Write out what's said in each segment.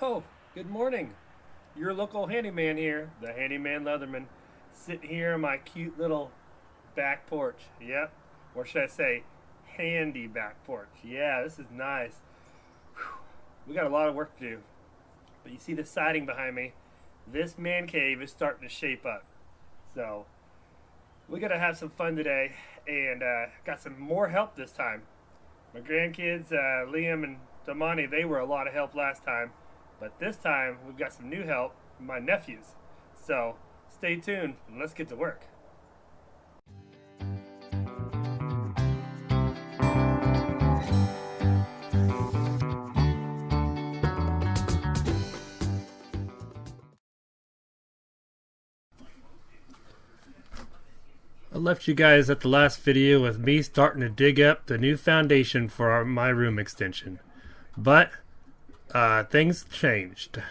Oh, good morning. Your local handyman here, the Handyman Leatherman, sitting here on my cute little back porch. Yep. Or should I say, handy back porch. Yeah, this is nice. Whew. We got a lot of work to do. But you see the siding behind me? This man cave is starting to shape up. So, we got to have some fun today and got some more help this time. My grandkids, Liam and Damani, they were a lot of help last time. But this time, we've got some new help from my nephews. So, stay tuned and let's get to work. I left you guys at the last video with me starting to dig up the new foundation for my room extension. But things changed.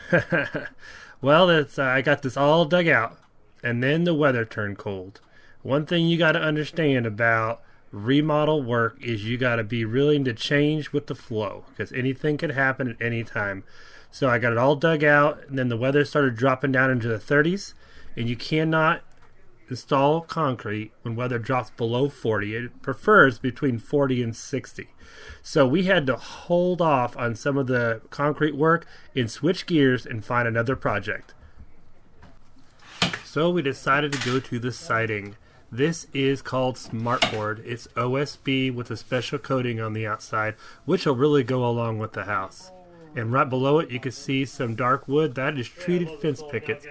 Well, I got this all dug out, and then the weather turned cold. One thing you got to understand about remodel work is you got to be willing to change with the flow, because anything can happen at any time. So I got it all dug out, and then the weather started dropping down into the 30s, and you cannot install concrete when weather drops below 40. It prefers between 40 and 60. So we had to hold off on some of the concrete work and switch gears and find another project. So we decided to go to the siding. This is called Smartboard. It's OSB with a special coating on the outside, which will really go along with the house. And right below it you can see some dark wood. That is treated fence pickets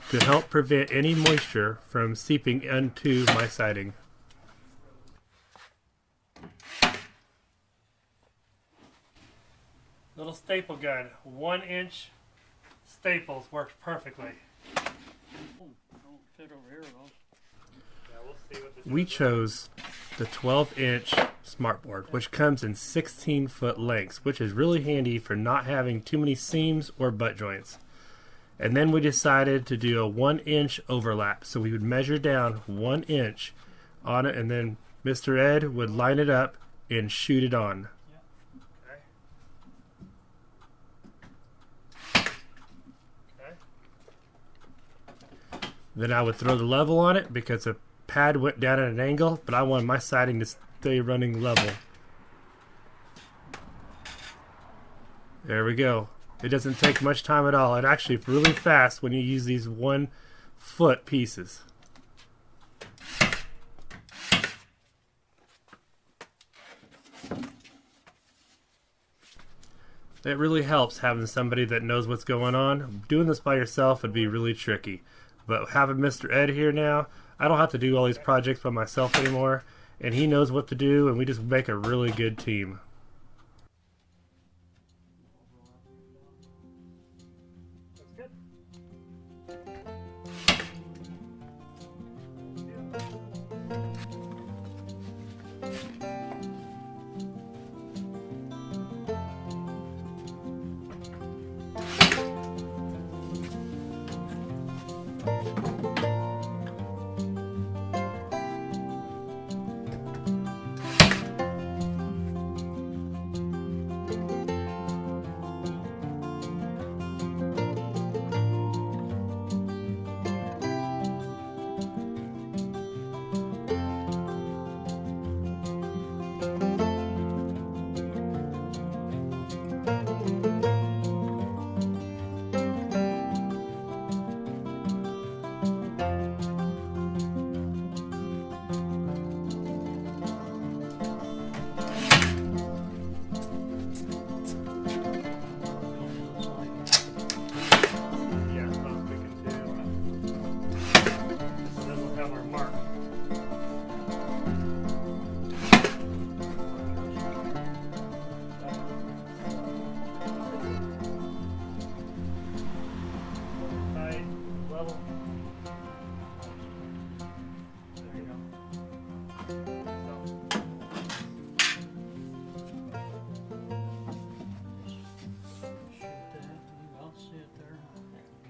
to help prevent any moisture from seeping into my siding. Little staple gun, 1-inch staples works perfectly. We chose the 12-inch Smartboard, which comes in 16-foot lengths, which is really handy for not having too many seams or butt joints. And then we decided to do a 1-inch overlap. So we would measure down 1 inch on it, and then Mr. Ed would line it up and shoot it on. Then I would throw the level on it because the pad went down at an angle, but I wanted my siding to stay running level. There we go. It doesn't take much time at all. It actually is really fast when you use these 1-foot pieces. It really helps having somebody that knows what's going on. Doing this by yourself would be really tricky. But having Mr. Ed here now, I don't have to do all these projects by myself anymore. And he knows what to do, and we just make a really good team.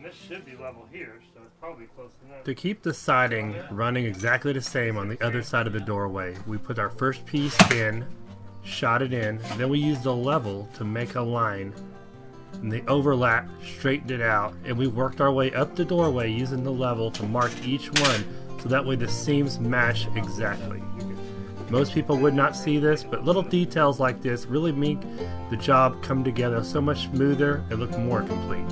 This should be level here, so it's probably close enough. To keep the siding running exactly the same on the other side of the doorway, we put our first piece in, shot it in, then we used the level to make a line and the overlap straightened it out, and we worked our way up the doorway using the level to mark each one so that way the seams match exactly. Most people would not see this, but little details like this really make the job come together so much smoother and look more complete.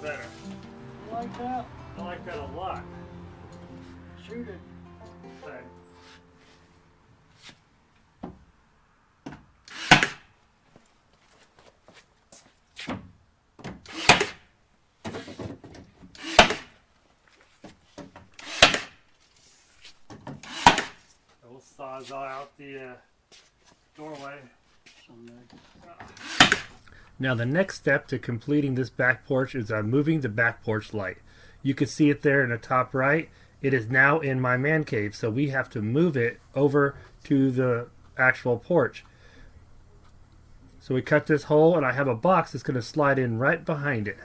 Better. You like that? I like that a lot. Shoot it. Okay. We'll sawzall out the doorway. Now the next step to completing this back porch is moving the back porch light. You can see it there in the top right. It is now in my man cave, so we have to move it over to the actual porch. So we cut this hole, and I have a box that's going to slide in right behind it.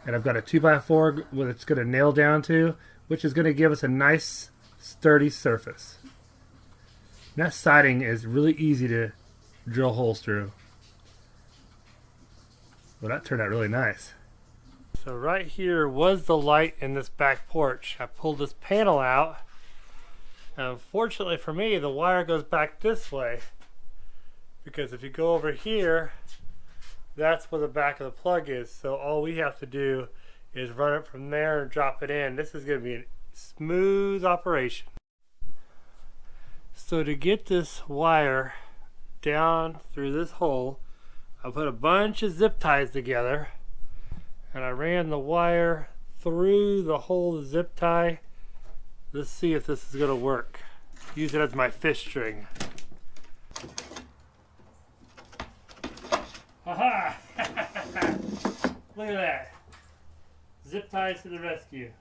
And I've got a 2x4 that it's going to nail down to, which is going to give us a nice sturdy surface. And that siding is really easy to drill holes through. Well, that turned out really nice. So right here was the light in this back porch. I pulled this panel out. Fortunately for me, the wire goes back this way, because if you go over here, that's where the back of the plug is. So all we have to do is run it from there and drop it in. This is going to be a smooth operation. So to get this wire down through this hole, I put a bunch of zip ties together, and I ran the wire through the whole zip tie. Let's see if this is going to work. Use it as my fish string. Haha! Look at that. Zip ties to the rescue.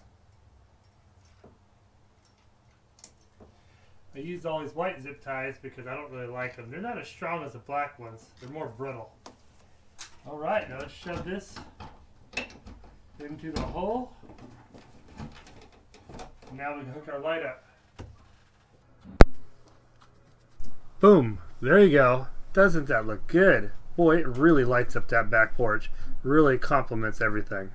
I used all these white zip ties because I don't really like them. They're not as strong as the black ones. They're more brittle. Alright, now let's shove this into the hole. Now we can hook our light up. Boom! There you go. Doesn't that look good? Boy, it really lights up that back porch. Really complements everything.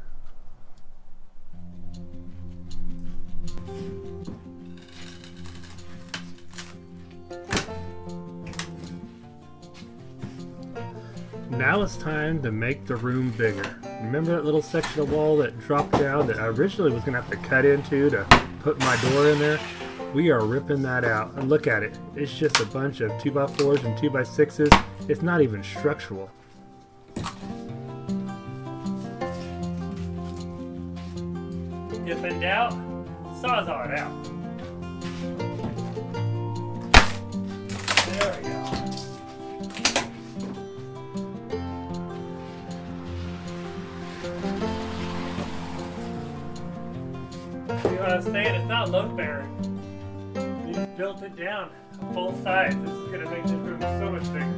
Now it's time to make the room bigger. Remember that little section of wall that dropped down that I originally was going to have to cut into to put my door in there? We are ripping that out. And look at it. It's just a bunch of 2x4s and 2x6s. It's not even structural. If in doubt, sawzall it out. There we go. See what I'm saying? It's not load bearing. We just built it down full size. This is going to make this room so much bigger.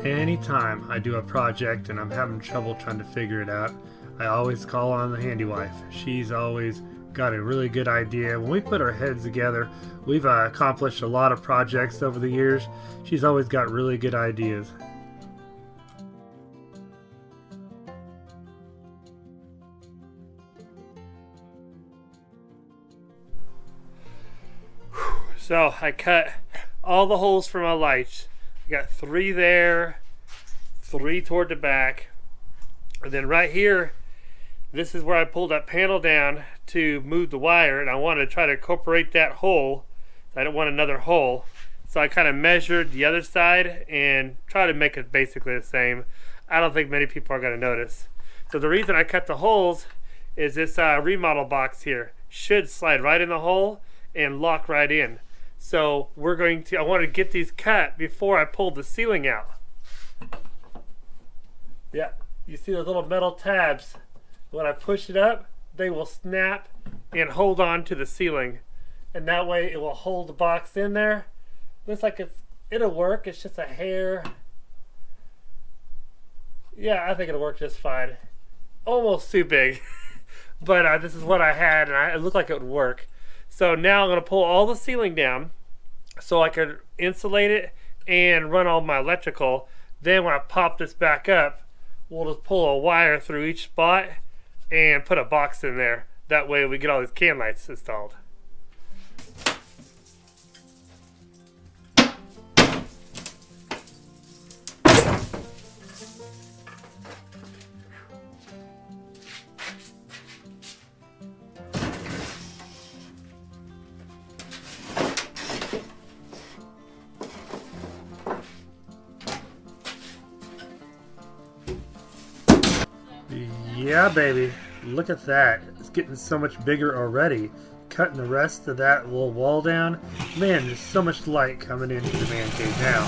Anytime I do a project and I'm having trouble trying to figure it out, I always call on the handy wife. She's always got a really good idea. When we put our heads together, we've accomplished a lot of projects over the years. She's always got really good ideas. So I cut all the holes for my lights. I got 3 there, 3 toward the back, and then right here, this is where I pulled that panel down to move the wire, and I wanted to try to incorporate that hole. I don't want another hole, so I kind of measured the other side and try to make it basically the same. I don't think many people are going to notice. So the reason I cut the holes is this remodel box here should slide right in the hole and lock right in. So I wanted to get these cut before I pulled the ceiling out. Yeah, you see those little metal tabs. When I push it up, they will snap and hold on to the ceiling. And that way it will hold the box in there. Looks like it'll work. It's just a hair. Yeah, I think it'll work just fine. Almost too big. But this is what I had, and it looked like it would work. So now I'm going to pull all the ceiling down so I can insulate it and run all my electrical. Then when I pop this back up, we'll just pull a wire through each spot and put a box in there. That way we get all these can lights installed. Yeah, baby. Look at that. It's getting so much bigger already. Cutting the rest of that little wall down. Man, there's so much light coming into the man cave now.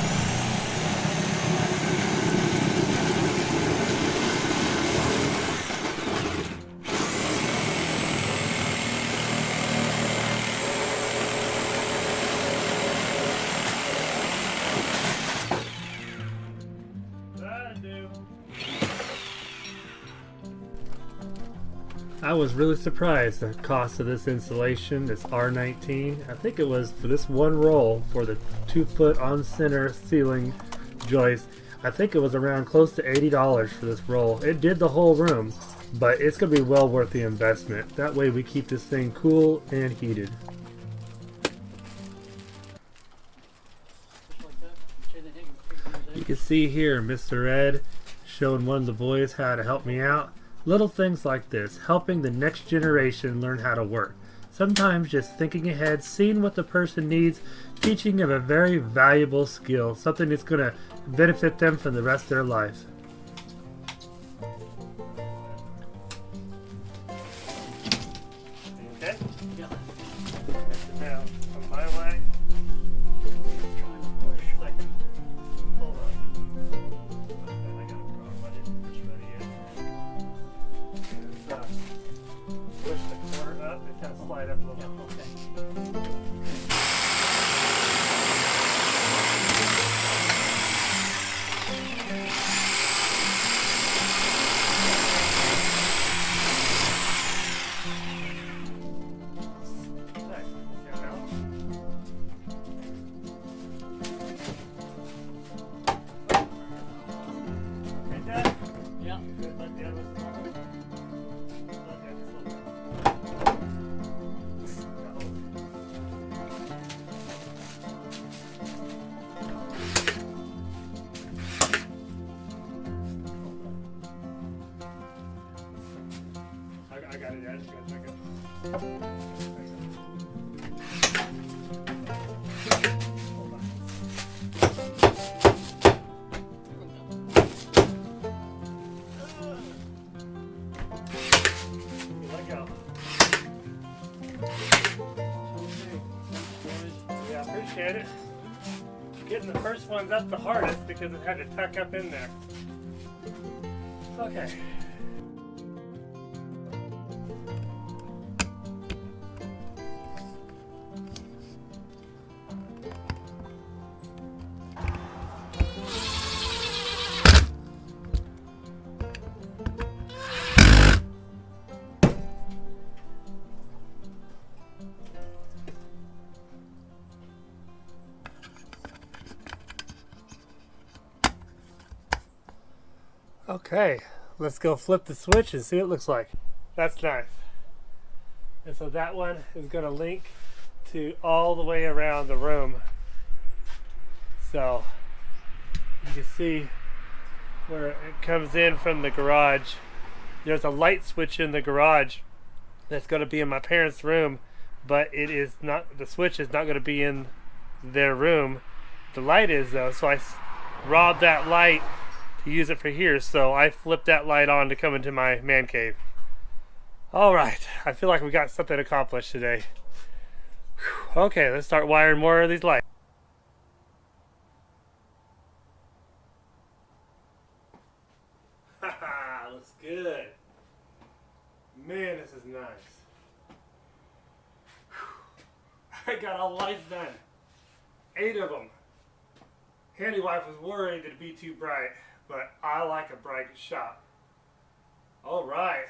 I was really surprised at the cost of this insulation, this R19. I think it was for this one roll for the 2-foot on center ceiling joist. I think it was around close to $80 for this roll. It did the whole room, but it's going to be well worth the investment. That way we keep this thing cool and heated. You can see here Mr. Ed showing one of the boys how to help me out. Little things like this, helping the next generation learn how to work. Sometimes just thinking ahead, seeing what the person needs, teaching them a very valuable skill, something that's going to benefit them for the rest of their life. Okay? Yeah. Now, on my way. Trying to push. Like, hold on. I got a problem. I didn't push ready yet. Push the corner up and kind of slide up a little bit. Okay. I got it, yeah, I just got a second. Hold on. Let go. Yeah, I appreciate it. Getting the first ones up the hardest because it had to tuck up in there. Okay. Okay, let's go flip the switch and see what it looks like. That's nice. And so that one is going to link to all the way around the room. So you can see where it comes in from the garage. There's a light switch in the garage that's going to be in my parents' room, but it is not, the switch is not going to be in their room. The light is though, so I robbed that light to use it for here, so I flipped that light on to come into my man cave. Alright, I feel like we got something accomplished today. Whew. Okay, let's start wiring more of these lights. Haha, looks good. Man, this is nice. Whew. I got all the lights done. 8 of them. Handy wife was worried that it'd be too bright, but I like a bright shop. Alright.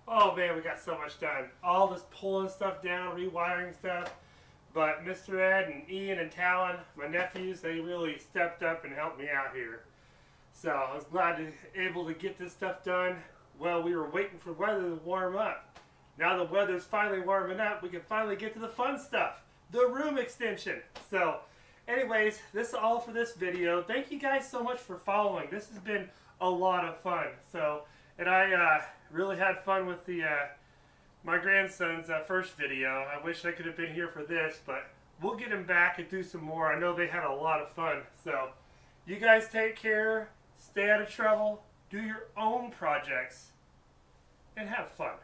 Oh man, we got so much done. All this pulling stuff down, rewiring stuff. But Mr. Ed and Ian and Talon, my nephews, they really stepped up and helped me out here. So I was glad to be able to get this stuff done while we were waiting for weather to warm up. Now the weather's finally warming up, we can finally get to the fun stuff. The room extension. So anyways, this is all for this video. Thank you guys so much for following. This has been a lot of fun. So, and I really had fun with the my grandson's first video. I wish I could have been here for this, but we'll get him back and do some more. I know they had a lot of fun. So, you guys take care, stay out of trouble, do your own projects, and have fun.